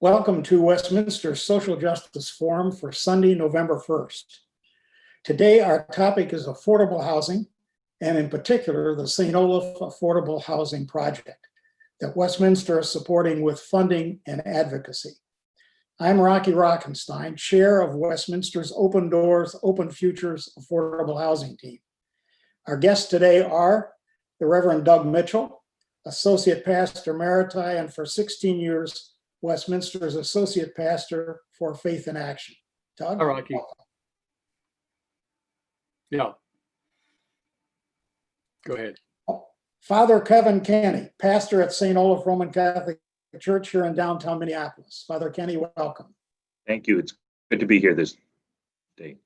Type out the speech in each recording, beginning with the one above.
Welcome to Westminster's Social Justice Forum for Sunday, November 1st. Today, our topic is affordable housing, and in particular, the St. Olaf Affordable Housing Project that Westminster is supporting with funding and advocacy. I'm Walter Rockenstein, chair of Westminster's Open Doors, Open Futures Affordable Housing team. Our guests today are the Reverend Doug Mitchell, Associate Pastor Emeriti, and for 16 years, Westminster's Associate Pastor for Faith in Action. Doug? Hi, Rocky. Yeah. Go ahead. Father Kevin Kenney, pastor at St. Olaf Roman Catholic Church here in downtown Minneapolis. Father Kenney, welcome. Thank you. It's good to be here this day.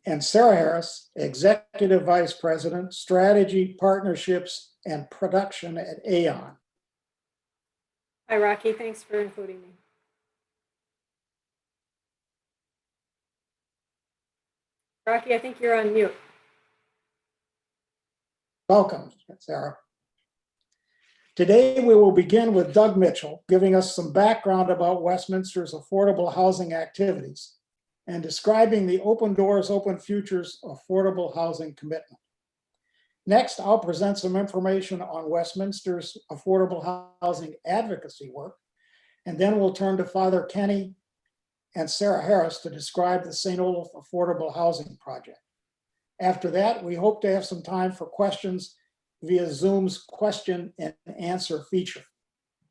And Sarah Harris, Executive Vice President, Strategy, Partnerships, and Production at Aon. Hi, Rocky. Thanks for including me. Rocky, I think you're on mute. Welcome, Sarah. Today, we will begin with Doug Mitchell, giving us some background about Westminster's affordable housing activities and describing the Open Doors, Open Futures affordable housing commitment. Next, I'll present some information on Westminster's affordable housing advocacy work, and then we'll turn to Father Kenney and Sarah Harris to describe the St. Olaf Affordable Housing Project. After that, we hope to have some time for questions via Zoom's question and answer feature.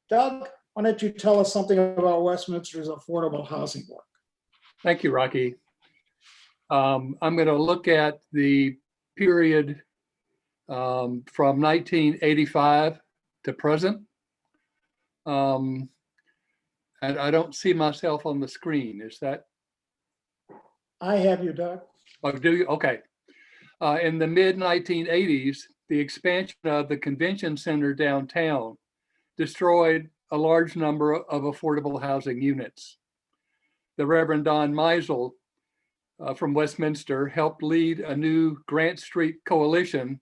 Doug, why don't you tell us something about Westminster's affordable housing work? Thank you, Rocky. I'm going to look at the period from 1985 to present. And I don't see myself on the screen. Is that? I have you, Doug. Oh, do you? Okay. In the mid-1980s, the expansion of the convention center downtown destroyed a large number of affordable housing units. The Reverend Don Meisel from Westminster helped lead a new Grant Street coalition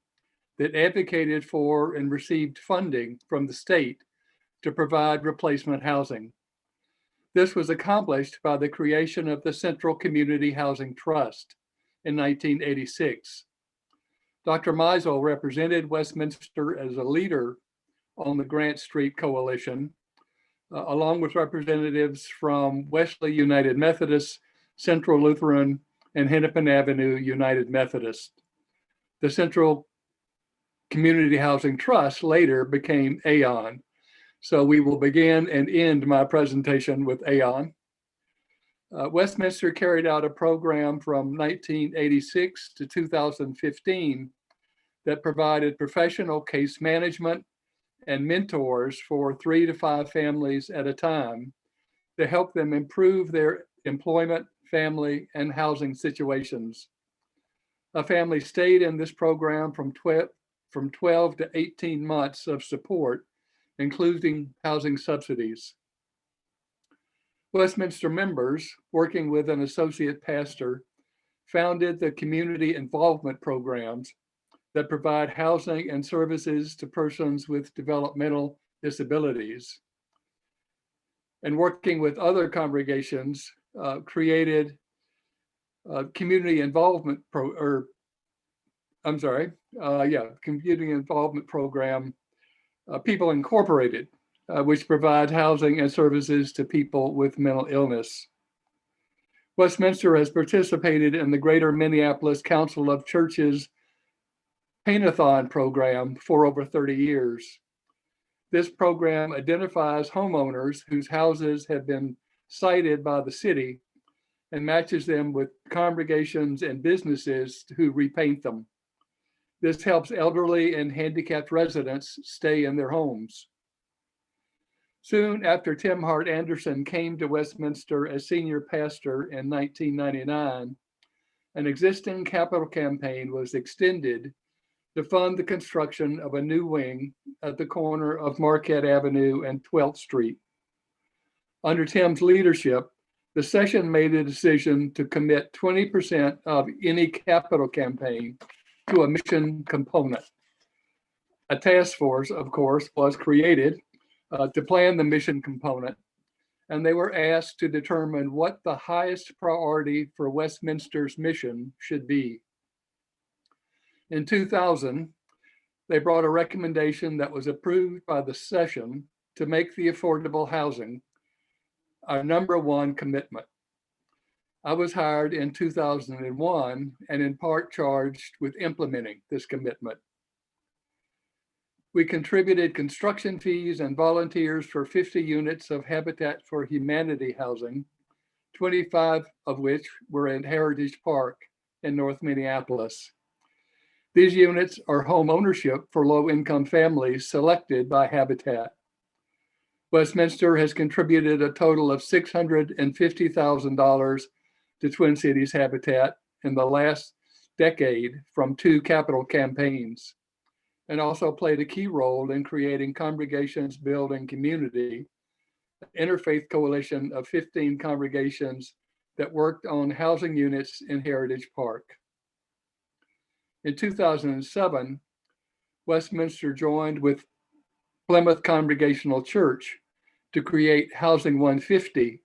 that advocated for and received funding from the state to provide replacement housing. This was accomplished by the creation of the Central Community Housing Trust in 1986. Dr. Meisel represented Westminster as a leader on the Grant Street Coalition, along with representatives from Wesley United Methodist, Central Lutheran, and Hennepin Avenue United Methodist. The Central Community Housing Trust later became Aon. So we will begin and end my presentation with Aon. Westminster carried out a program from 1986 to 2015 that provided professional case management and mentors for 3 to 5 families at a time to help them improve their employment, family, and housing situations. A family stayed in this program from 12 to 18 months of support, including housing subsidies. Westminster members, working with an associate pastor, founded the community involvement programs that provide housing and services to persons with developmental disabilities. And working with other congregations, created community involvement community involvement program, People Incorporated, which provides housing and services to people with mental illness. Westminster has participated in the Greater Minneapolis Council of Churches Paint-a-thon program for over 30 years. This program identifies homeowners whose houses have been cited by the city and matches them with congregations and businesses who repaint them. This helps elderly and handicapped residents stay in their homes. Soon after Tim Hart Anderson came to Westminster as senior pastor in 1999, an existing capital campaign was extended to fund the construction of a new wing at the corner of Marquette Avenue and 12th Street. Under Tim's leadership, the session made a decision to commit 20% of any capital campaign to a mission component. A task force, of course, was created to plan the mission component, and they were asked to determine what the highest priority for Westminster's mission should be. In 2000, they brought a recommendation that was approved by the session to make the affordable housing our #1 commitment. I was hired in 2001 and in part charged with implementing this commitment. We contributed construction fees and volunteers for 50 units of Habitat for Humanity housing, 25 of which were in Heritage Park in North Minneapolis. These units are home ownership for low-income families selected by Habitat. Westminster has contributed a total of $650,000 to Twin Cities Habitat in the last decade from 2 capital campaigns, and also played a key role in creating Congregations Building Community, an interfaith coalition of 15 congregations that worked on housing units in Heritage Park. In 2007, Westminster joined with Plymouth Congregational Church to create Housing 150,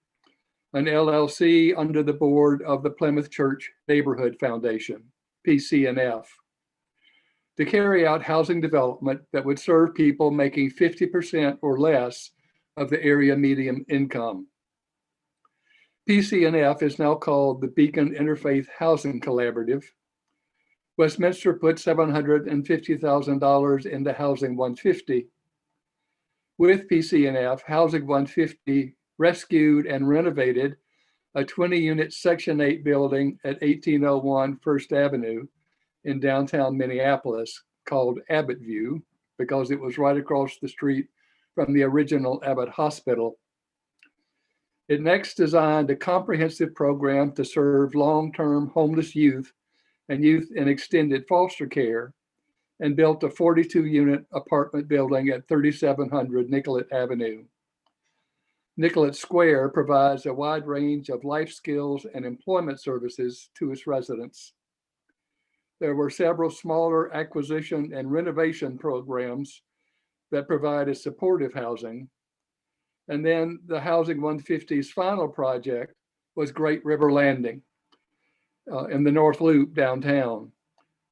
an LLC under the board of the Plymouth Church Neighborhood Foundation, PCNF, to carry out housing development that would serve people making 50% or less of the area median income. PCNF is now called the Beacon Interfaith Housing Collaborative. Westminster put $750,000 into Housing 150. With PCNF, Housing 150 rescued and renovated a 20-unit Section 8 building at 1801 First Avenue in downtown Minneapolis called Abbott View because it was right across the street from the original Abbott Hospital. It next designed a comprehensive program to serve long-term homeless youth and youth in extended foster care, and built a 42-unit apartment building at 3700 Nicollet Avenue. Nicollet Square provides a wide range of life skills and employment services to its residents. There were several smaller acquisition and renovation programs that provided supportive housing. And then the Housing 150's final project was Great River Landing in the North Loop downtown,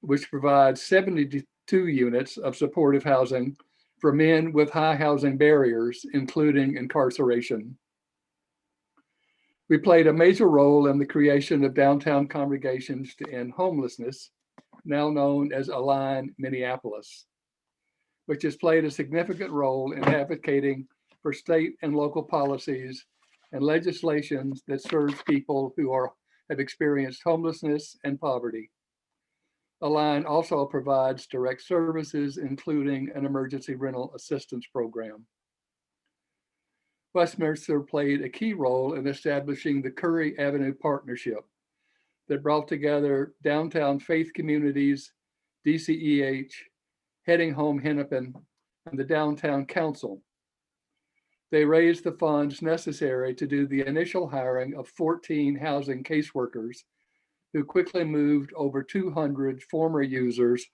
which provides 72 units of supportive housing for men with high housing barriers, including incarceration. We played a major role in the creation of downtown congregations to end homelessness, now known as Align Minneapolis, which has played a significant role in advocating for state and local policies and legislations that serve people who have experienced homelessness and poverty. Align also provides direct services, including an emergency rental assistance program. Westminster played a key role in establishing the Curry Avenue Partnership that brought together downtown faith communities, DCEH, Heading Home Hennepin, and the Downtown Council. They raised the funds necessary to do the initial hiring of 14 housing caseworkers who quickly moved over 200 former users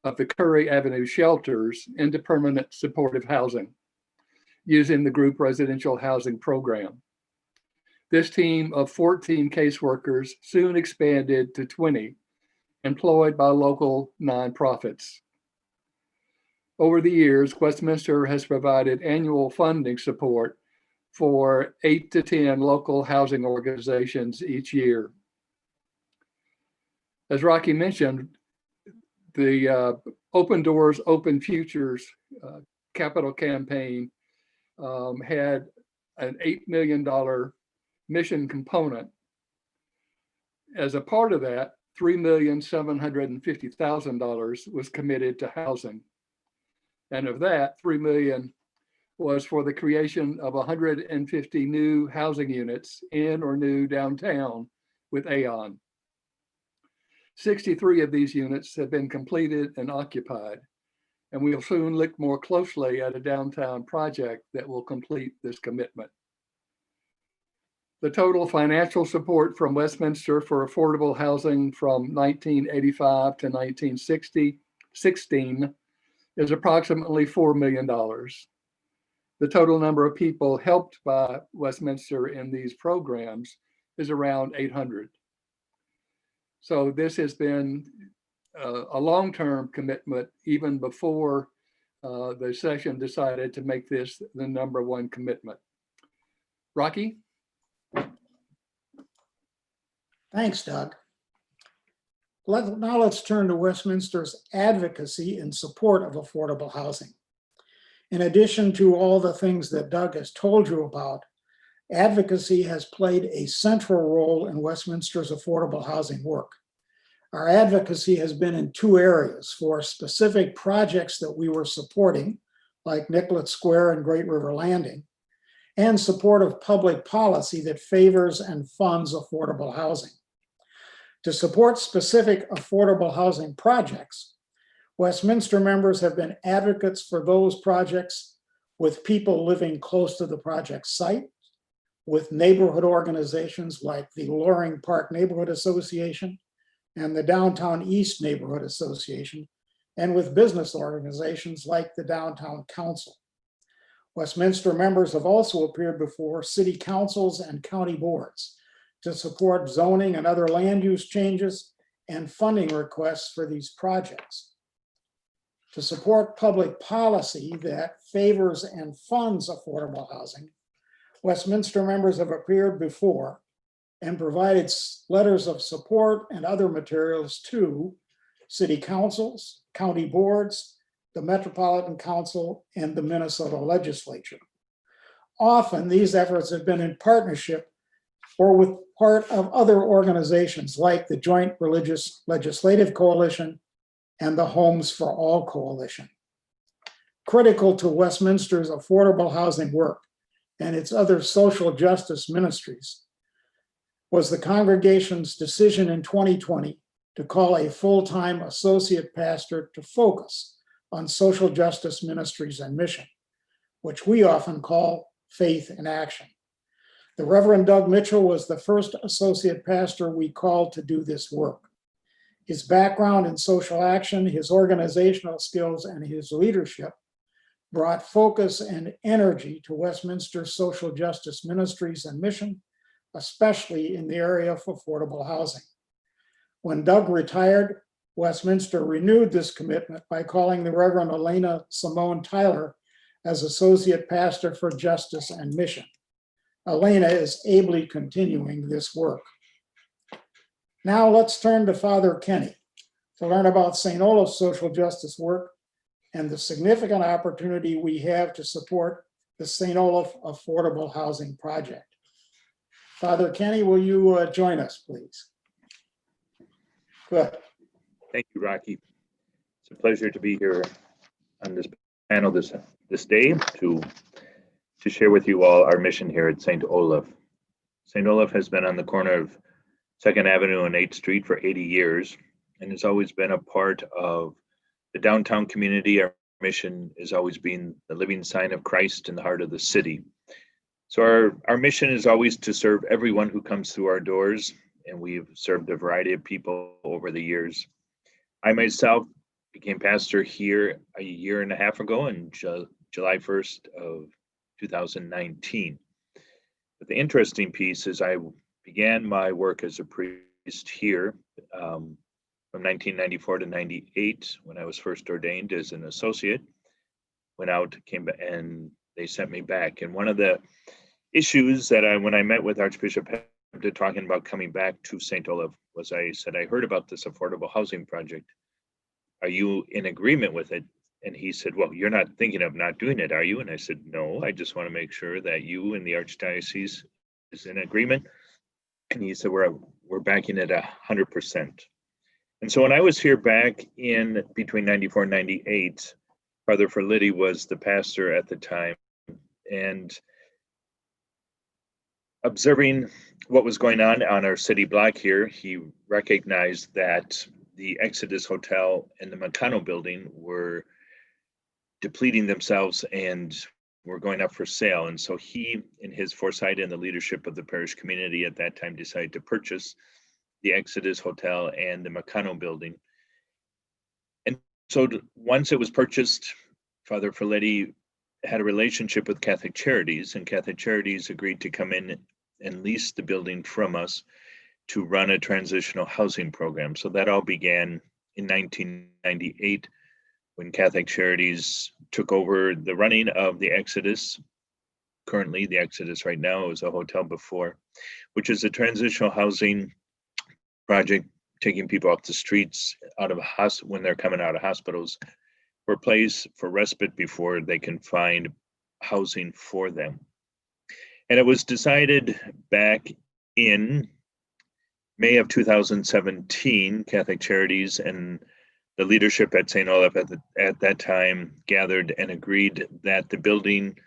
of the Curry Avenue shelters into permanent supportive housing using the group residential housing program. This team of 14 caseworkers soon expanded to 20, employed by local nonprofits. Over the years, Westminster has provided annual funding support for 8 to 10 local housing organizations each year. As Rocky mentioned, the Open Doors, Open Futures capital campaign had an $8 million mission component. As a part of that, $3,750,000 was committed to housing. And of that, $3 million was for the creation of 150 new housing units in or new downtown with Aon. 63 of these units have been completed and occupied, and we'll soon look more closely at a downtown project that will complete this commitment. The total financial support from Westminster for affordable housing from 1985 to 1916 is approximately $4 million. The total number of people helped by Westminster in these programs is around 800. So this has been a long-term commitment even before the session decided to make this the #1 commitment. Rocky? Thanks, Doug. Now let's turn to Westminster's advocacy in support of affordable housing. In addition to all the things that Doug has told you about, advocacy has played a central role in Westminster's affordable housing work. Our advocacy has been in two areas: for specific projects that we were supporting, like Nicollet Square and Great River Landing, and support of public policy that favors and funds affordable housing. To support specific affordable housing projects, Westminster members have been advocates for those projects with people living close to the project site, with neighborhood organizations like the Loring Park Neighborhood Association and the Downtown East Neighborhood Association, and with business organizations like the Downtown Council. Westminster members have also appeared before city councils and county boards to support zoning and other land use changes and funding requests for these projects. To support public policy that favors and funds affordable housing, Westminster members have appeared before and provided letters of support and other materials to city councils, county boards, the Metropolitan Council, and the Minnesota Legislature. Often, these efforts have been in partnership or with part of other organizations like the Joint Religious Legislative Coalition and the Homes for All Coalition. Critical to Westminster's affordable housing work and its other social justice ministries was the congregation's decision in 2020 to call a full-time associate pastor to focus on social justice ministries and mission, which we often call faith in action. The Reverend Doug Mitchell was the first associate pastor we called to do this work. His background in social action, his organizational skills, and his leadership brought focus and energy to Westminster's social justice ministries and mission, especially in the area of affordable housing. When Doug retired, Westminster renewed this commitment by calling the Reverend Elena Simone Tyler as Associate Pastor for Justice and Mission. Elena is ably continuing this work. Now let's turn to Father Kenney to learn about St. Olaf's social justice work and the significant opportunity we have to support the St. Olaf Affordable Housing Project. Father Kenney, will you join us, please? Good. Thank you, Rocky. It's a pleasure to be here on this panel this day to share with you all our mission here at St. Olaf. St. Olaf has been on the corner of 2nd Avenue and 8th Street for 80 years and has always been a part of the downtown community. Our mission has always been the living sign of Christ in the heart of the city. So our mission is always to serve everyone who comes through our doors, and we've served a variety of people over the years. I myself became pastor here a year and a half ago on July 1st of 2019. But the interesting piece is I began my work as a priest here from 1994 to 98 when I was first ordained as an associate. Went out, came back, and they sent me back. And one of the issues that when I met with Archbishop Hebda talking about coming back to St. Olaf was I said, I heard about this affordable housing project. Are you in agreement with it? And he said, well, you're not thinking of not doing it, are you? And I said, no, I just want to make sure that you and the Archdiocese is in agreement. And he said, we're backing it 100%. And so when I was here back in between 94 and 98, Father Ferlitti was the pastor at the time, and observing what was going on our city block here, he recognized that the Exodus Hotel and the Meccano building were depleting themselves and were going up for sale. And so he, in his foresight and the leadership of the parish community at that time, decided to purchase the Exodus Hotel and the Meccano building. And so once it was purchased, Father Ferlitti had a relationship with Catholic Charities, and Catholic Charities agreed to come in and lease the building from us to run a transitional housing program. So that all began in 1998 when Catholic Charities took over the running of the Exodus. Currently, the Exodus right now is a hotel before, which is a transitional housing project, taking people off the streets out of when they're coming out of hospitals for a place for respite before they can find housing for them. And it was decided back in May of 2017, Catholic Charities and the leadership at St. Olaf at that time gathered and agreed that the building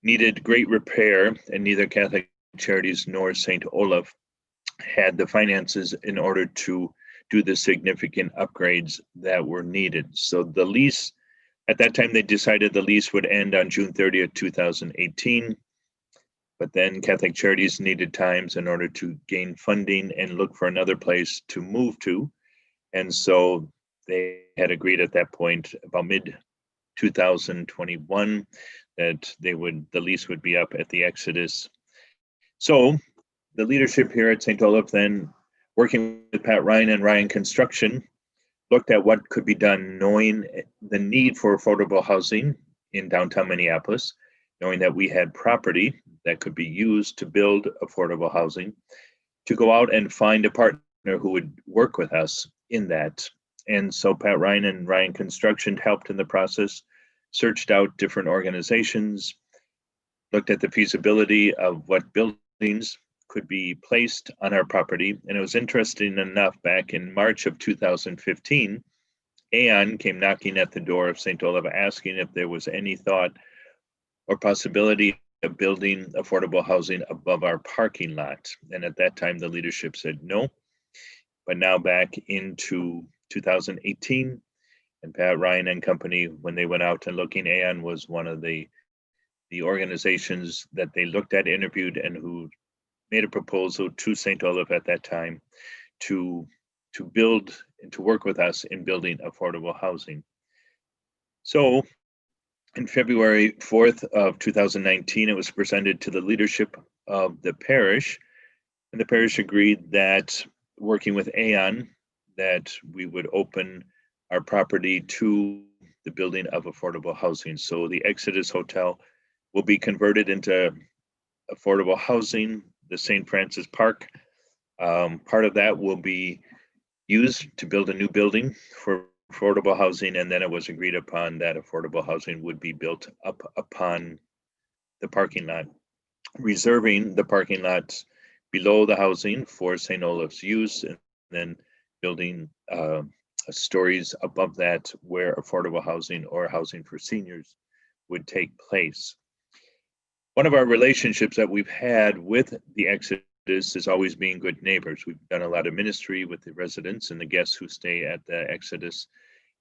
needed great repair, and neither Catholic Charities nor St. Olaf had the finances in order to do the significant upgrades that were needed. So the lease, at that time, they decided the lease would end on June 30th, 2018. But then Catholic Charities needed times in order to gain funding and look for another place to move to. And so they had agreed at that point, about mid 2021, that the lease would be up at the Exodus. So the leadership here at St. Olaf, then working with Pat Ryan and Ryan Construction, looked at what could be done, knowing the need for affordable housing in downtown Minneapolis, knowing that we had property that could be used to build affordable housing, to go out and find a partner who would work with us in that. And so Pat Ryan and Ryan Construction helped in the process, searched out different organizations, looked at the feasibility of what buildings could be placed on our property. And it was interesting enough, back in March of 2015, Aon came knocking at the door of St. Olaf asking if there was any thought or possibility of building affordable housing above our parking lot. And at that time, the leadership said no. But now back into 2018, and Pat Ryan and company, when they went out and looking, Aon was one of the organizations that they looked at, interviewed, and who made a proposal to St. Olaf at that time to build and to work with us in building affordable housing. So in February 4th of 2019, it was presented to the leadership of the parish, and the parish agreed that, working with Aon, that we would open our property to the building of affordable housing. So the Exodus Hotel will be converted into affordable housing. The St. Francis Park, part of that will be used to build a new building for affordable housing, and then it was agreed upon that affordable housing would be built up upon the parking lot, reserving the parking lots below the housing for St. Olaf's use, and then building stories above that where affordable housing or housing for seniors would take place. One of our relationships that we've had with the Exodus is always being good neighbors. We've done a lot of ministry with the residents and the guests who stay at the Exodus,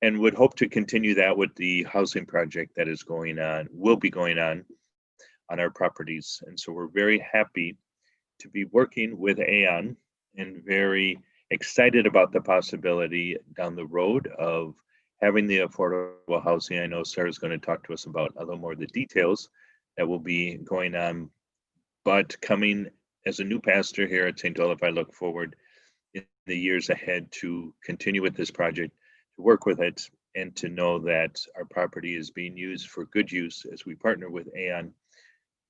and would hope to continue that with the housing project that is going on, will be going on our properties. And so we're very happy to be working with Aon, and very excited about the possibility down the road of having the affordable housing. I know Sarah's going to talk to us about a little more of the details that will be going on, but coming as a new pastor here at St. Olaf, I look forward in the years ahead to continue with this project, to work with it, and to know that our property is being used for good use as we partner with Aon,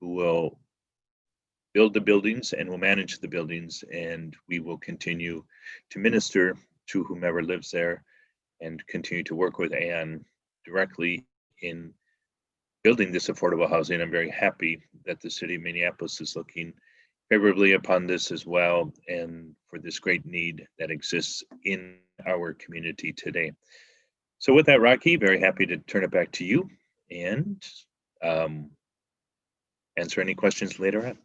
who will build the buildings and will manage the buildings, and we will continue to minister to whomever lives there and continue to work with Aon directly in building this affordable housing. I'm very happy that the city of Minneapolis is looking favorably upon this as well, and for this great need that exists in our community today. So with that, Rocky, very happy to turn it back to you and answer any questions later on.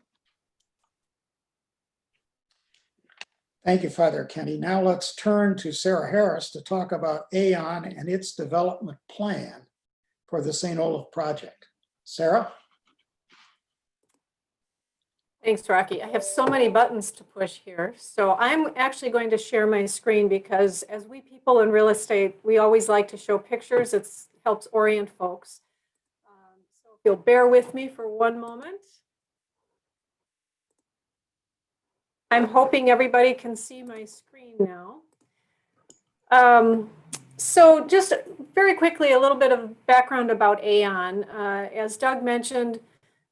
Thank you, Father Kenney. Now let's turn to Sarah Harris to talk about Aon and its development plan for the St. Olaf project. Sarah? Thanks, Rocky. I have so many buttons to push here. So I'm actually going to share my screen because as we people in real estate, we always like to show pictures. It helps orient folks. So if you'll bear with me for one moment. I'm hoping everybody can see my screen now. So just very quickly, a little bit of background about AON. As Doug mentioned,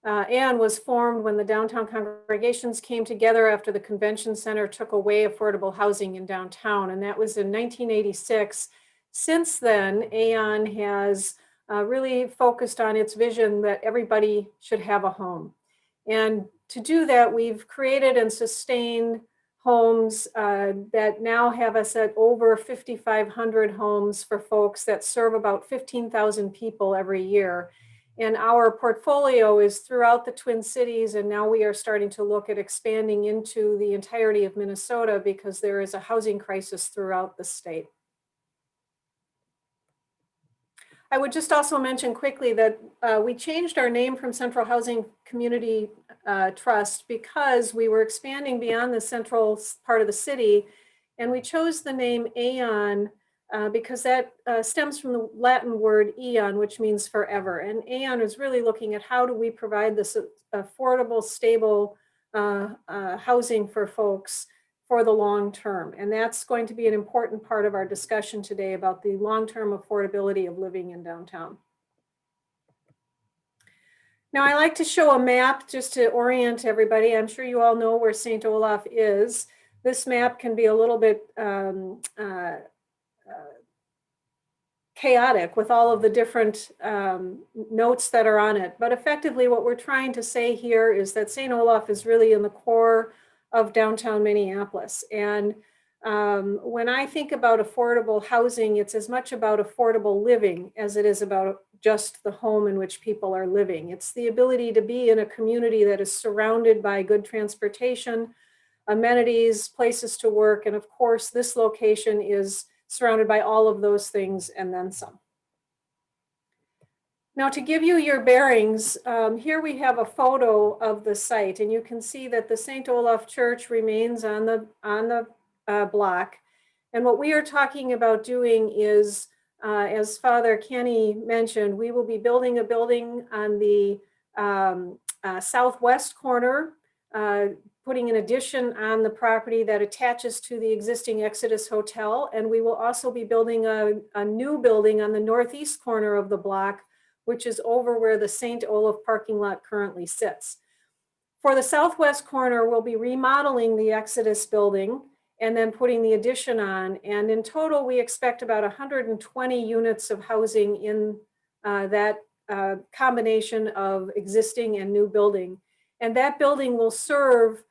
AON was formed when the downtown congregations came together after the convention center took away affordable housing in downtown, and that was in 1986. Since then, AON has really focused on its vision that everybody should have a home. And to do that, we've created and sustained homes that now have us at over 5,500 homes for folks that serve about 15,000 people every year. And our portfolio is throughout the Twin Cities, and now we are starting to look at expanding into the entirety of Minnesota because there is a housing crisis throughout the state. I would just also mention quickly that we changed our name from Central Housing Community Trust because we were expanding beyond the central part of the city, and we chose the name AON because that stems from the Latin word eon, which means forever. And AON is really looking at how do we provide this affordable, stable housing for folks for the long term. And that's going to be an important part of our discussion today about the long-term affordability of living in downtown. Now, I like to show a map just to orient everybody. I'm sure you all know where St. Olaf is. This map can be a little bit chaotic with all of the different notes that are on it. But effectively, what we're trying to say here is that St. Olaf is really in the core of downtown Minneapolis. And when I think about affordable housing, it's as much about affordable living as it is about just the home in which people are living. It's the ability to be in a community that is surrounded by good transportation, amenities, places to work, and of course, this location is surrounded by all of those things and then some. Now, to give you your bearings, here we have a photo of the site, and you can see that the St. Olaf Church remains on the block. And what we are talking about doing is, as Father Kenney mentioned, we will be building a building on the southwest corner, putting an addition on the property that attaches to the existing Exodus Hotel. And we will also be building a new building on the northeast corner of the block, which is over where the St. Olaf parking lot currently sits. For the southwest corner, we'll be remodeling the Exodus building and then putting the addition on. And in total, we expect about 120 units of housing in that combination of existing and new building. And that building will serve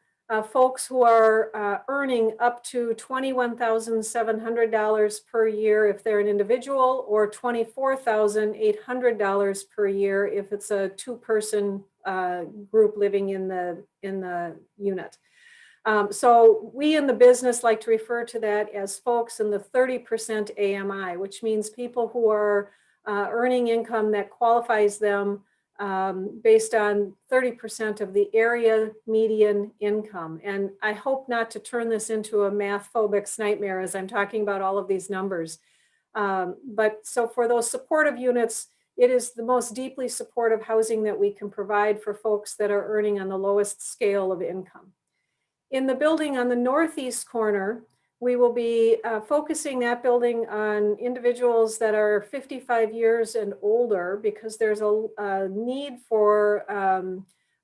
folks who are earning up to $21,700 per year if they're an individual, or $24,800 per year if it's a two-person group living in the unit. So we in the business like to refer to that as folks in the 30% AMI, which means people who are earning income that qualifies them based on 30% of the area median income. And I hope not to turn this into a math phobic's nightmare as I'm talking about all of these numbers. But so for those supportive units, it is the most deeply supportive housing that we can provide for folks that are earning on the lowest scale of income. In the building on the northeast corner, we will be focusing that building on individuals that are 55 years and older because there's a need for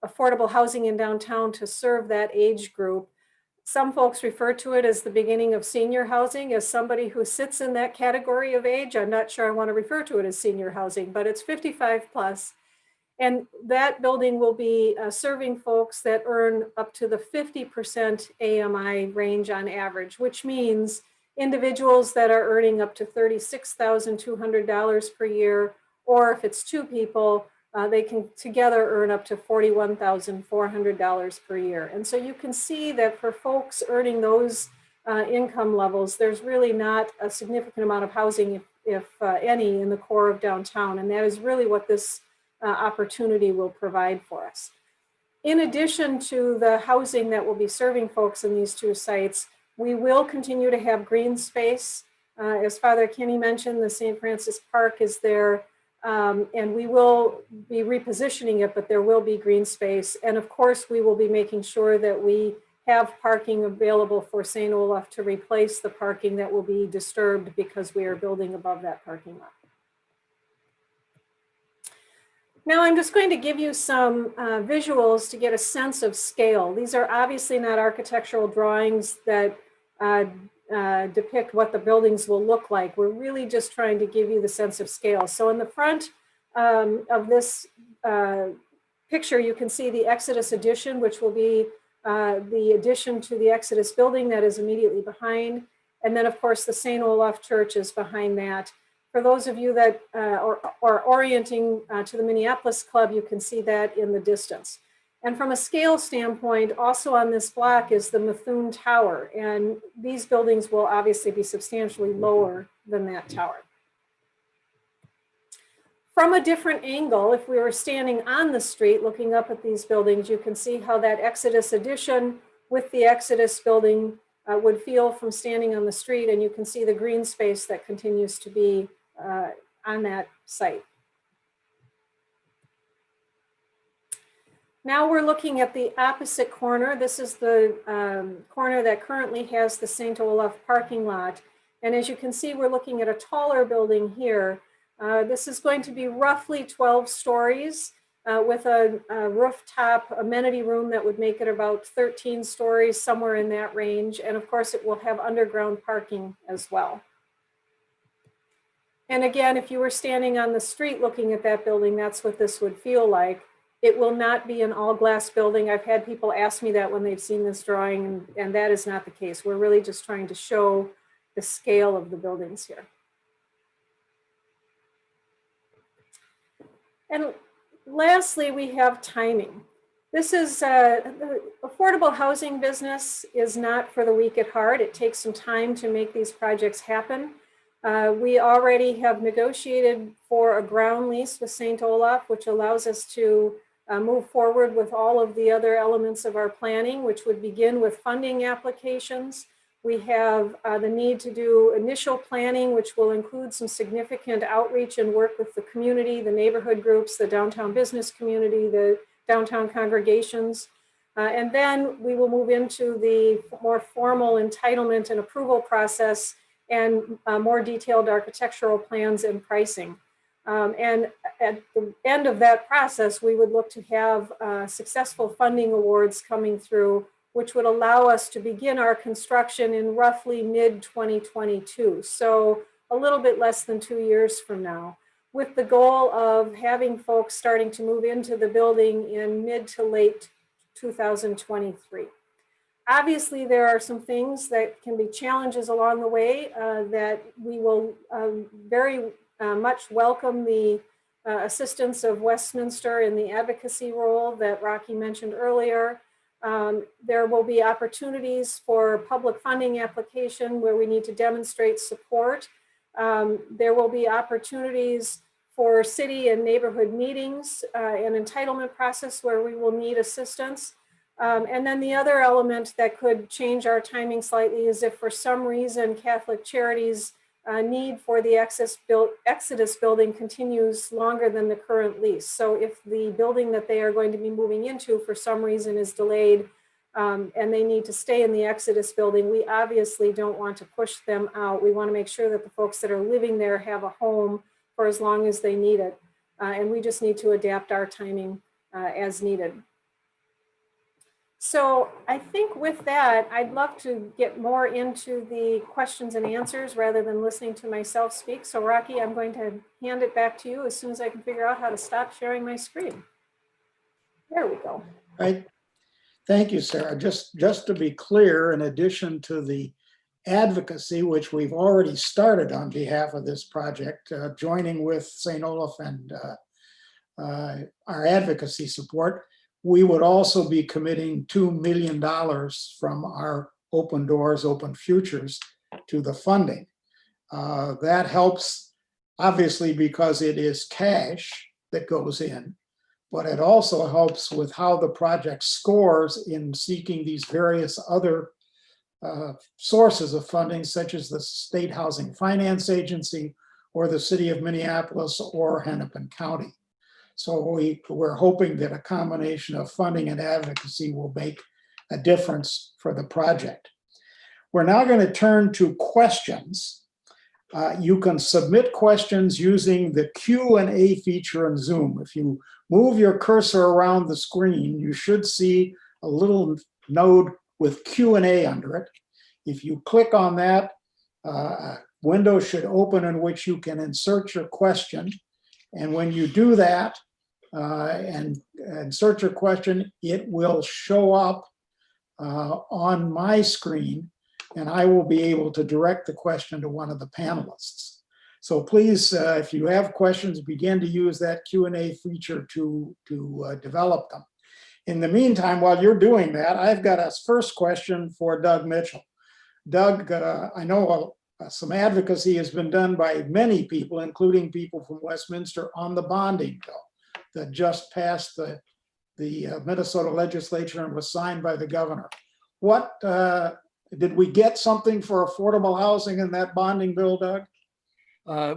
affordable housing in downtown to serve that age group. Some folks refer to it as the beginning of senior housing. As somebody who sits in that category of age, I'm not sure I want to refer to it as senior housing, but it's 55 plus. And that building will be serving folks that earn up to the 50% AMI range on average, which means individuals that are earning up to $36,200 per year, or if it's two people, they can together earn up to $41,400 per year. And so you can see that for folks earning those income levels, there's really not a significant amount of housing, if any, in the core of downtown. And that is really what this opportunity will provide for us. In addition to the housing that will be serving folks in these two sites, we will continue to have green space. As Father Kenney mentioned, the St. Francis Park is there And we will be repositioning it, but there will be green space. And of course, we will be making sure that we have parking available for St. Olaf to replace the parking that will be disturbed because we are building above that parking lot. Now I'm just going to give you some visuals to get a sense of scale. These are obviously not architectural drawings that depict what the buildings will look like. We're really just trying to give you the sense of scale. So in the front of this picture, you can see the Exodus addition, which will be the addition to the Exodus building that is immediately behind. And then of course the St. Olaf Church is behind that. For those of you that are orienting to the Minneapolis Club, you can see that in the distance. And from a scale standpoint, also on this block is the Methuen Tower. And these buildings will obviously be substantially lower than that tower. From a different angle, if we were standing on the street looking up at these buildings, you can see how that Exodus addition with the Exodus building would feel from standing on the street. And you can see the green space that continues to be on that site. Now we're looking at the opposite corner. This is the corner that currently has the St. Olaf parking lot. And as you can see, we're looking at a taller building here. This is going to be roughly 12 stories with a rooftop amenity room that would make it about 13 stories, somewhere in that range. And of course, it will have underground parking as well. And again, if you were standing on the street looking at that building, that's what this would feel like. It will not be an all glass building. I've had people ask me that when they've seen this drawing, and that is not the case. We're really just trying to show the scale of the buildings here. And lastly, we have timing. This is the affordable housing business is not for the weak at heart. It takes some time to make these projects happen. We already have negotiated for a ground lease with St. Olaf, which allows us to move forward with all of the other elements of our planning, which would begin with funding applications. We have the need to do initial planning, which will include some significant outreach and work with the community, the neighborhood groups, the downtown business community, the downtown congregations. And then we will move into the more formal entitlement and approval process and more detailed architectural plans and pricing. And at the end of that process, we would look to have successful funding awards coming through, which would allow us to begin our construction in roughly mid-2022. So a little bit less than 2 years from now, with the goal of having folks starting to move into the building in mid to late 2023. Obviously, there are some things that can be challenges along the way that we will very much welcome the assistance of Westminster in the advocacy role that Rocky mentioned earlier. There will be opportunities for public funding application where we need to demonstrate support. There will be opportunities for city and neighborhood meetings and entitlement process where we will need assistance. And then the other element that could change our timing slightly is if for some reason Catholic Charities' need for the Exodus building continues longer than the current lease. So if the building that they are going to be moving into for some reason is delayed and they need to stay in the Exodus building, we obviously don't want to push them out. We want to make sure that the folks that are living there have a home for as long as they need it. And we just need to adapt our timing as needed. So I think with that, I'd love to get more into the questions and answers rather than listening to myself speak. So Rocky, I'm going to hand it back to you as soon as I can figure out how to stop sharing my screen. There we go. Right. Thank you, Sarah. Just to be clear, in addition to the advocacy, which we've already started on behalf of this project, joining with St. Olaf and our advocacy support, we would also be committing $2 million from our Open Doors, Open Futures to the funding. That helps, obviously, because it is cash that goes in, but it also helps with how the project scores in seeking these various other sources of funding, such as the State Housing Finance Agency or the city of Minneapolis or Hennepin County. So we're hoping that a combination of funding and advocacy will make a difference for the project. We're now going to turn to questions. You can submit questions using the Q&A feature in Zoom. If you move your cursor around the screen, you should see a little node with Q&A under it. If you click on that, a window should open in which you can insert your question. And when you do that and insert your question, it will show up on my screen, and I will be able to direct the question to one of the panelists. So please, if you have questions, begin to use that Q&A feature to develop them. In the meantime, while you're doing that, I've got a first question for Doug Mitchell. Doug, I know some advocacy has been done by many people, including people from Westminster, on the bonding bill that just passed the Minnesota legislature and was signed by the governor. What did we get something for affordable housing in that bonding bill, Doug?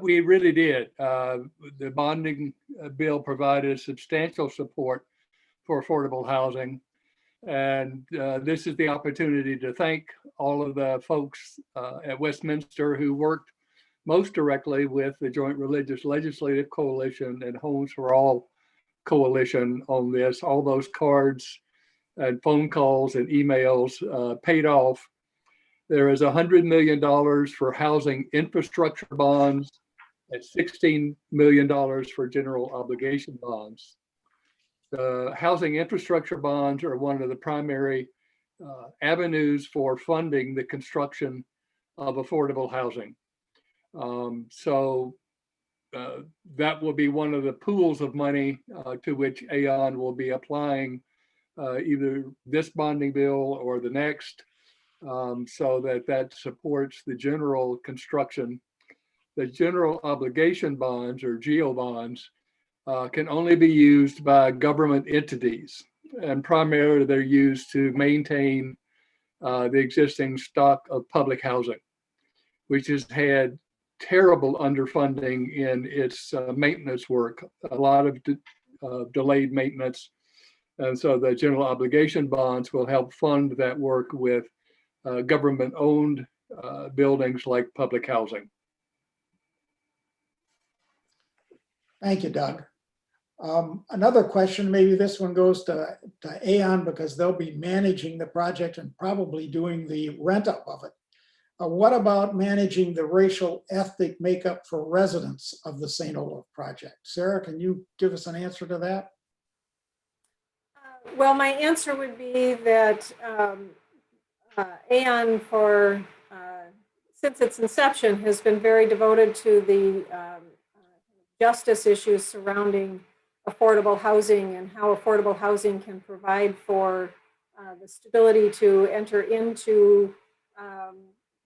We really did. The bonding bill provided substantial support for affordable housing. And this is the opportunity to thank all of the folks at Westminster who worked most directly with the Joint Religious Legislative Coalition and Homes for All Coalition on this. All those cards and phone calls and emails paid off. There is $100 million for housing infrastructure bonds and $16 million for general obligation bonds. The housing infrastructure bonds are one of the primary avenues for funding the construction of affordable housing. So that will be one of the pools of money to which AON will be applying either this bonding bill or the next, so that supports the general construction. The general obligation bonds, or GO bonds, can only be used by government entities, and primarily they're used to maintain the existing stock of public housing, which has had terrible underfunding in its maintenance work, a lot of delayed maintenance. And so the general obligation bonds will help fund that work with government-owned buildings like public housing. Thank you, Doug. Another question, maybe this one goes to AON because they'll be managing the project and probably doing the rent up of it. What about managing the racial ethnic makeup for residents of the St. Olaf project? Sarah, can you give us an answer to that? Well, my answer would be that AON, since its inception, has been very devoted to the justice issues surrounding affordable housing and how affordable housing can provide for the stability to enter into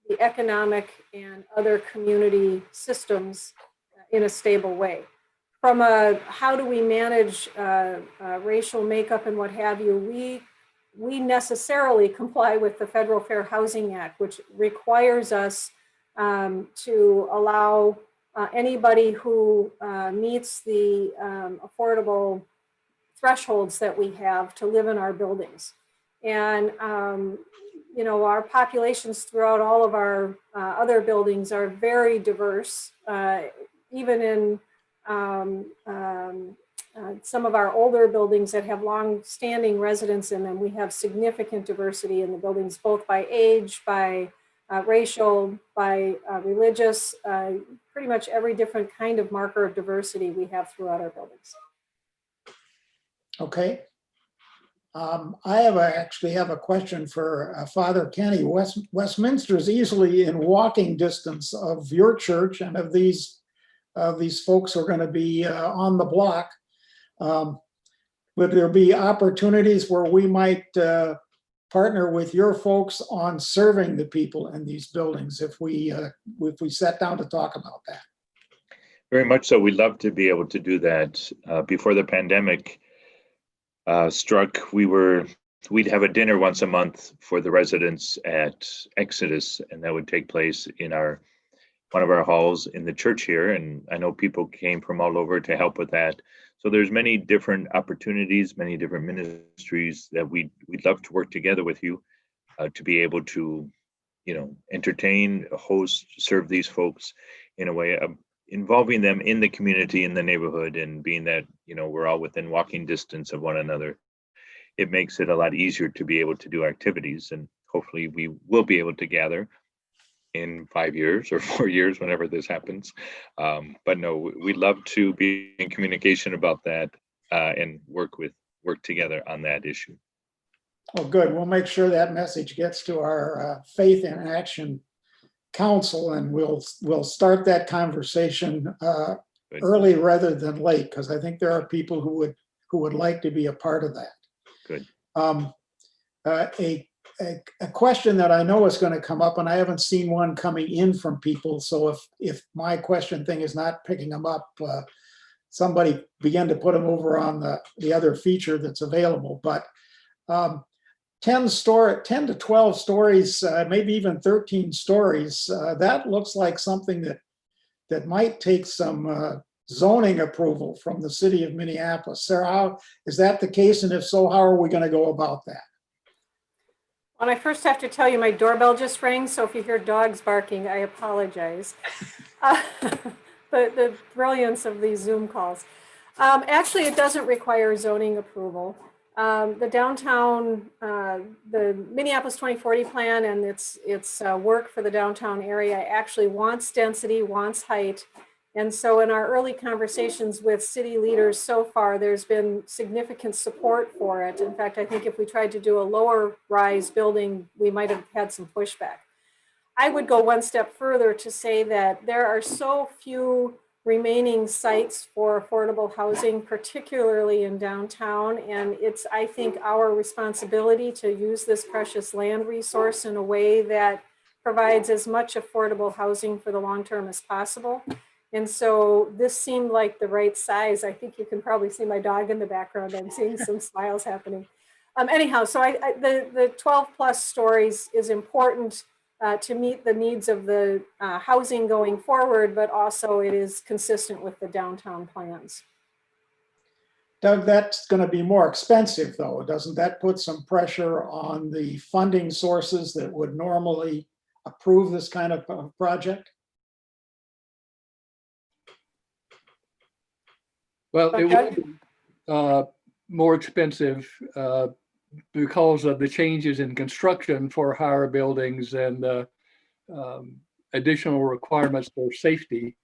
the economic and other community systems in a stable way. From a how do we manage racial makeup and what have you, we necessarily comply with the Federal Fair Housing Act, which requires us to allow anybody who meets the affordable thresholds that we have to live in our buildings. And you know, our populations throughout all of our other buildings are very diverse. Even in some of our older buildings that have long-standing residents in them, we have significant diversity in the buildings, both by age, by racial, by religious, pretty much every different kind of marker of diversity we have throughout our buildings. Okay. I actually have a question for Father Kenney. Westminster is easily in walking distance of your church and of these folks who are going to be on the block. Would there be opportunities where we might partner with your folks on serving the people in these buildings if we sat down to talk about that? Very much so. We'd love to be able to do that. Before the pandemic struck, we'd have a dinner once a month for the residents at Exodus, and that would take place in our one of our halls in the church here, and I know people came from all over to help with that. So there's many different opportunities, many different ministries that we'd love to work together with you to be able to, entertain, host, serve these folks in a way of involving them in the community, in the neighborhood, and being that, we're all within walking distance of one another. It makes it a lot easier to be able to do activities, and hopefully we will be able to gather in 5 years or 4 years, whenever this happens. But no, we'd love to be in communication about that and work together on that issue. Oh, good. We'll make sure that message gets to our Faith in Action Council, and we'll start that conversation early rather than late, because I think there are people who would like to be a part of that. Good. A question that I know is going to come up, and I haven't seen one coming in from people. So if my question thing is not picking them up, somebody begin to put them over on the other feature that's available. But 10 to 12 stories, maybe even 13 stories, that looks like something that might take some zoning approval from the city of Minneapolis. Sarah, is that the case? And if so, how are we going to go about that? And I first have to tell you, my doorbell just rang, so if you hear dogs barking, I apologize. The brilliance of these Zoom calls. Actually, it doesn't require zoning approval. The downtown, the Minneapolis 2040 plan and its work for the downtown area actually wants density, wants height. And so in our early conversations with city leaders so far, there's been significant support for it. In fact, I think if we tried to do a lower rise building, we might have had some pushback. I would go one step further to say that there are so few remaining sites for affordable housing, particularly in downtown. And it's, I think, our responsibility to use this precious land resource in a way that provides as much affordable housing for the long term as possible. And so this seemed like the right size. I think you can probably see my dog in the background. I'm seeing some smiles happening. Anyhow, so the 12 plus stories is important to meet the needs of the housing going forward, but also it is consistent with the downtown plans. Doug, that's going to be more expensive, though. Doesn't that put some pressure on the funding sources that would normally approve this kind of project? Well, it will be more expensive because of the changes in construction for higher buildings and additional requirements for safety.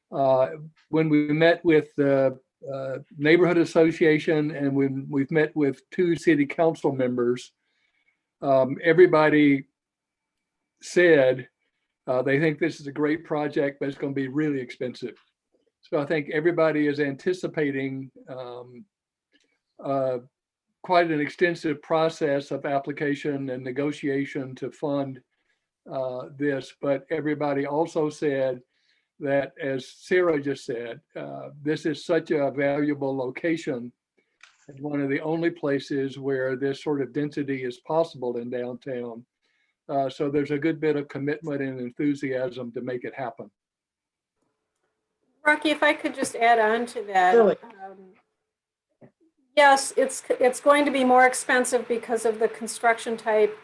When we met with the neighborhood association and when we've met with 2 city council members, everybody said they think this is a great project, but it's going to be really expensive. So I think everybody is anticipating quite an extensive process of application and negotiation to fund this. But everybody also said that, as Sarah just said, this is such a valuable location and one of the only places where this sort of density is possible in downtown. So there's a good bit of commitment and enthusiasm to make it happen. Rocky, if I could just add on to that. Really? Yes, it's going to be more expensive because of the construction type.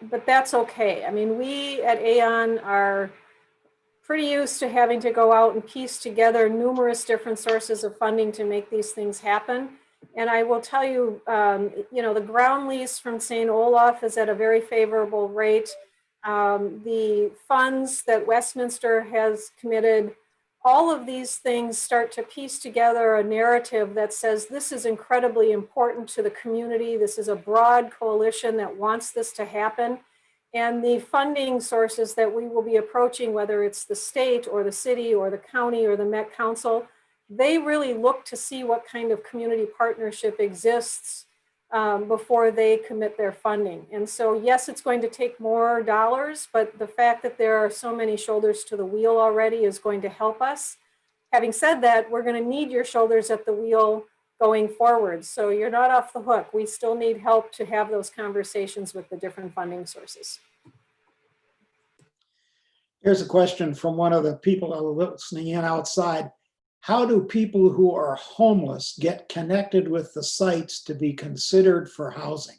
But that's okay. I mean, we at Aon are pretty used to having to go out and piece together numerous different sources of funding to make these things happen. And I will tell you, the ground lease from St. Olaf is at a very favorable rate. The funds that Westminster has committed, all of these things start to piece together a narrative that says this is incredibly important to the community. This is a broad coalition that wants this to happen. And the funding sources that we will be approaching, whether it's the state or the city or the county or the Met Council, they really look to see what kind of community partnership exists before they commit their funding. And so, yes, it's going to take more dollars, but the fact that there are so many shoulders to the wheel already is going to help us. Having said that, we're going to need your shoulders at the wheel going forward. So you're not off the hook. We still need help to have those conversations with the different funding sources. Here's a question from one of the people that are listening in outside. How do people who are homeless get connected with the sites to be considered for housing?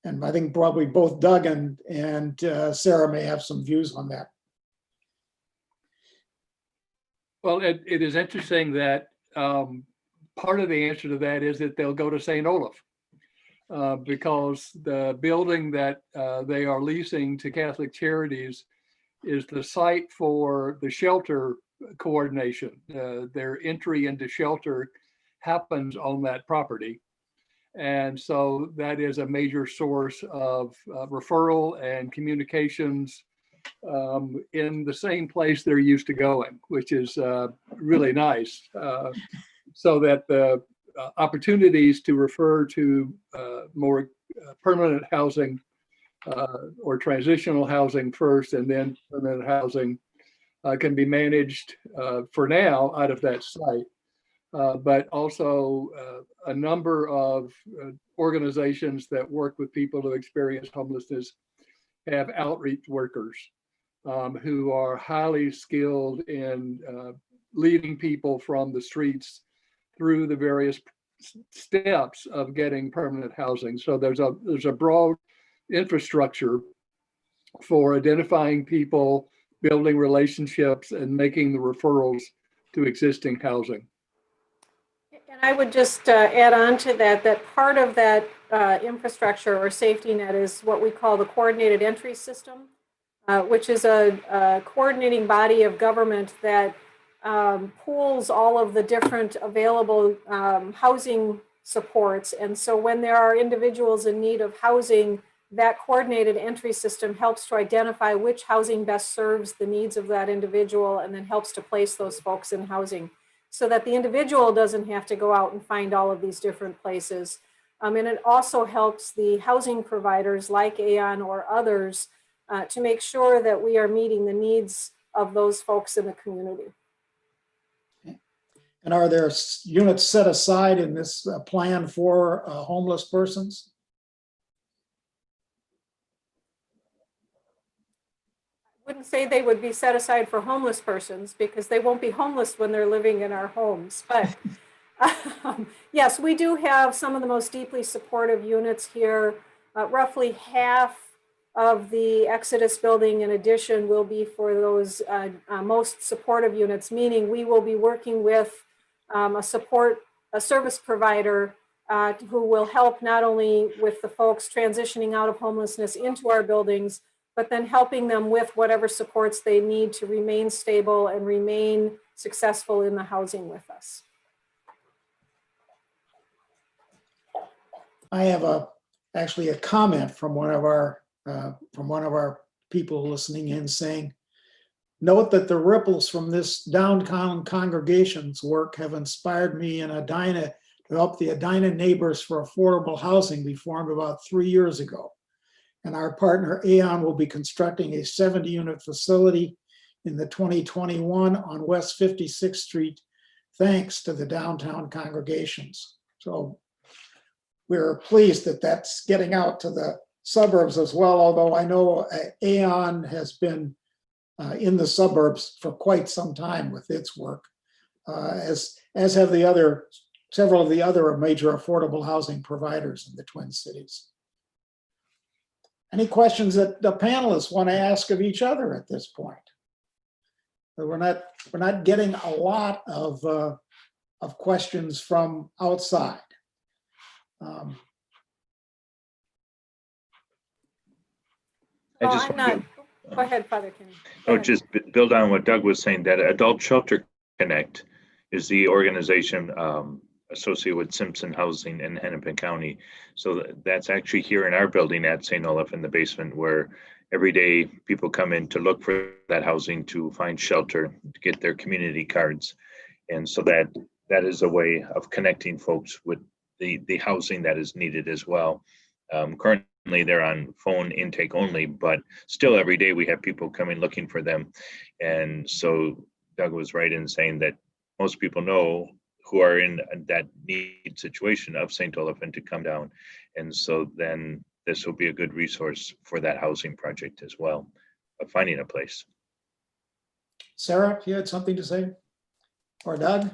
And I think probably both Doug and Sarah may have some views on that. Well, it is interesting that part of the answer to that is that they'll go to St. Olaf because the building that they are leasing to Catholic Charities is the site for the shelter coordination. Their entry into shelter happens on that property. And so that is a major source of referral and communications in the same place they're used to going, which is really nice. So that the opportunities to refer to more permanent housing or transitional housing first and then permanent housing can be managed for now out of that site. But also a number of organizations that work with people who experience homelessness have outreach workers who are highly skilled in leading people from the streets through the various steps of getting permanent housing. So there's a broad infrastructure for identifying people, building relationships, and making the referrals to existing housing. And I would just add on to that, that part of that infrastructure or safety net is what we call the coordinated entry system, which is a coordinating body of government that pools all of the different available housing supports. And so when there are individuals in need of housing, that coordinated entry system helps to identify which housing best serves the needs of that individual and then helps to place those folks in housing so that the individual doesn't have to go out and find all of these different places. And it also helps the housing providers like Aon or others to make sure that we are meeting the needs of those folks in the community. And are there units set aside in this plan for homeless persons? I wouldn't say they would be set aside for homeless persons because they won't be homeless when they're living in our homes. But yes, we do have some of the most deeply supportive units here. Roughly half of the Exodus building in addition will be for those most supportive units, meaning we will be working with a service provider who will help not only with the folks transitioning out of homelessness into our buildings, but then helping them with whatever supports they need to remain stable and remain successful in the housing with us. I have actually a comment from one of our people listening in saying, note that the ripples from this downtown congregation's work have inspired me in Edina to help the Edina Neighbors for Affordable Housing be formed about 3 years ago. And our partner Aon will be constructing a 70-unit facility in the 2021 on West 56th Street, thanks to the downtown congregations. So we're pleased that that's getting out to the suburbs as well, although I know Aon has been in the suburbs for quite some time with its work, as have several of the other major affordable housing providers in the Twin Cities. Any questions that the panelists want to ask of each other at this point? We're not getting a lot of questions from outside. I Oh, just I'm not. Go ahead, Father Kenney. Go ahead. just build on what Doug was saying, that Adult Shelter Connect is the organization associated with Simpson Housing in Hennepin County. So that's actually here in our building at St. Olaf in the basement, where every day people come in to look for that housing, to find shelter, to get their community cards. And so that is a way of connecting folks with the housing that is needed as well. Currently they're on phone intake only, but still every day we have people coming looking for them. And so Doug was right in saying that most people know who are in that need situation of St. Olaf and to come down. And so then this will be a good resource for that housing project as well, of finding a place. Sarah, you had something to say? Or Doug?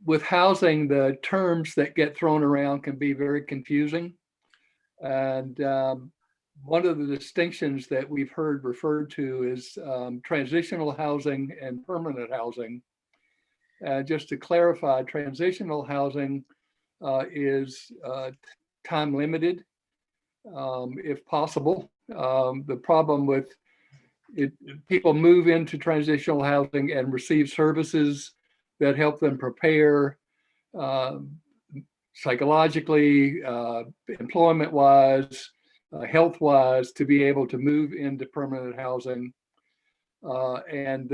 With housing, the terms that get thrown around can be very confusing. And one of the distinctions that we've heard referred to is transitional housing and permanent housing. Just to clarify, transitional housing is time limited, if possible. The problem with it, people move into transitional housing and receive services that help them prepare psychologically, employment-wise, health-wise, to be able to move into permanent housing. And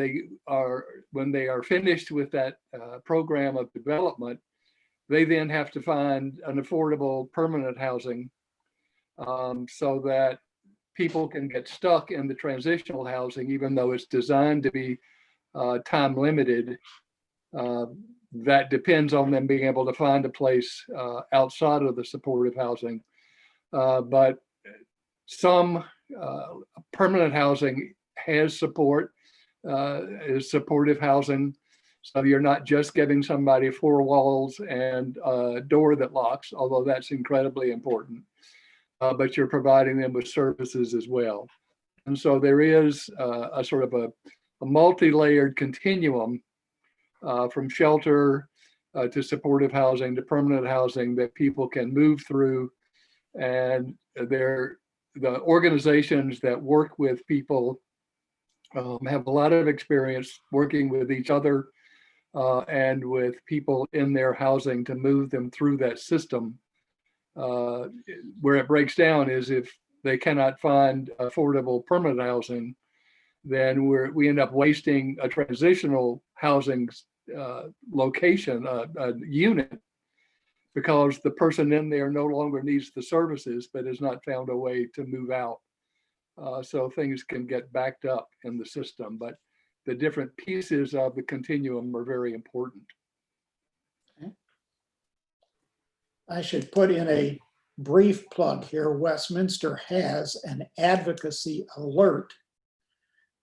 when they are finished with that program of development, they then have to find an affordable permanent housing so that people can get stuck in the transitional housing, even though it's designed to be time limited. That depends on them being able to find a place outside of the supportive housing. But some permanent housing has support, is supportive housing. So you're not just giving somebody four walls and a door that locks, although that's incredibly important, but you're providing them with services as well. And so there is a sort of a multi-layered continuum from shelter to supportive housing to permanent housing that people can move through. And the organizations that work with people have a lot of experience working with each other and with people in their housing to move them through that system. Where it breaks down is if they cannot find affordable permanent housing, then we end up wasting a transitional housing location, a unit, because the person in there no longer needs the services, but has not found a way to move out. So things can get backed up in the system, but the different pieces of the continuum are very important. I should put in a brief plug here. Westminster has an advocacy alert,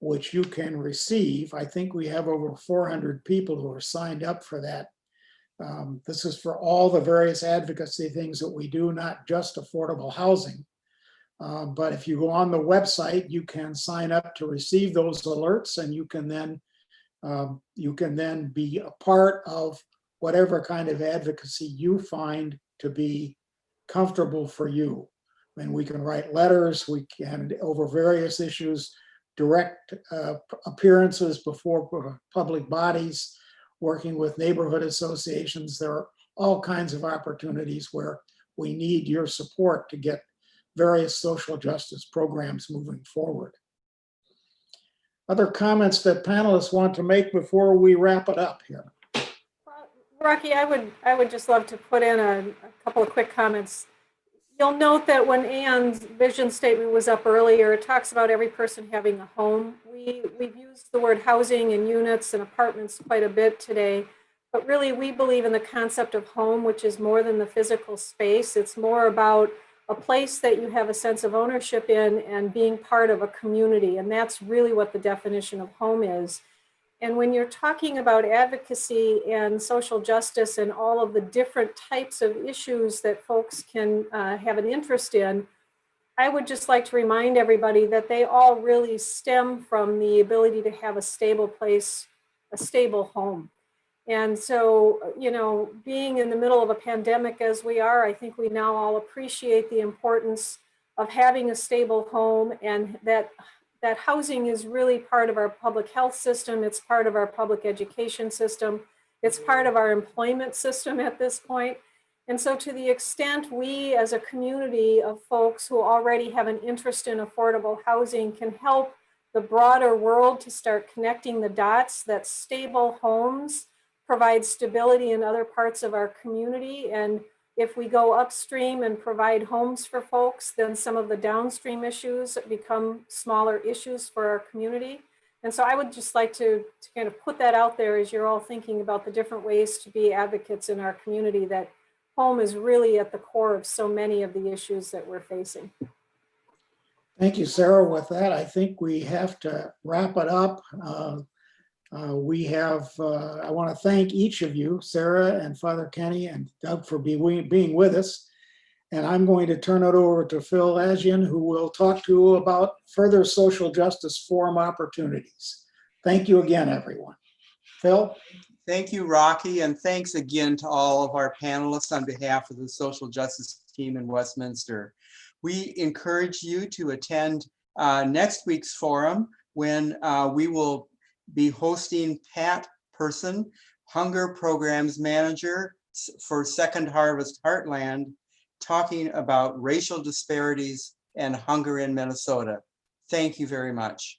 which you can receive. I think we have over 400 people who are signed up for that. This is for all the various advocacy things that we do, not just affordable housing. But if you go on the website, you can sign up to receive those alerts, and you can then be a part of whatever kind of advocacy you find to be comfortable for you. And we can write letters, we can, over various issues, direct appearances before public bodies, working with neighborhood associations. There are all kinds of opportunities where we need your support to get various social justice programs moving forward. Other comments that panelists want to make before we wrap it up here? Rocky, I would just love to put in a couple of quick comments. You'll note that when Ann's vision statement was up earlier, it talks about every person having a home. We've used the word housing and units and apartments quite a bit today, but really we believe in the concept of home, which is more than the physical space. It's more about a place that you have a sense of ownership in and being part of a community. And that's really what the definition of home is. And when you're talking about advocacy and social justice and all of the different types of issues that folks can have an interest in, I would just like to remind everybody that they all really stem from the ability to have a stable place, a stable home. And so, you know, being in the middle of a pandemic as we are, I think we now all appreciate the importance of having a stable home, and that housing is really part of our public health system. It's part of our public education system. It's part of our employment system at this point. And so to the extent we as a community of folks who already have an interest in affordable housing can help the broader world to start connecting the dots, that stable homes provide stability in other parts of our community. And if we go upstream and provide homes for folks, then some of the downstream issues become smaller issues for our community. And so I would just like to kind of put that out there as you're all thinking about the different ways to be advocates in our community, that home is really at the core of so many of the issues that we're facing. Thank you, Sarah. With that, I think we have to wrap it up. I want to thank each of you, Sarah and Father Kenney and Doug, for being with us. And I'm going to turn it over to Phil Asian, who will talk to you about further social justice forum opportunities. Thank you again, everyone. Phil? Thank you, Rocky, and thanks again to all of our panelists on behalf of the social justice team in Westminster. We encourage you to attend next week's forum when we will be hosting Pat Person, Hunger Programs Manager for Second Harvest Heartland, talking about racial disparities and hunger in Minnesota. Thank you very much.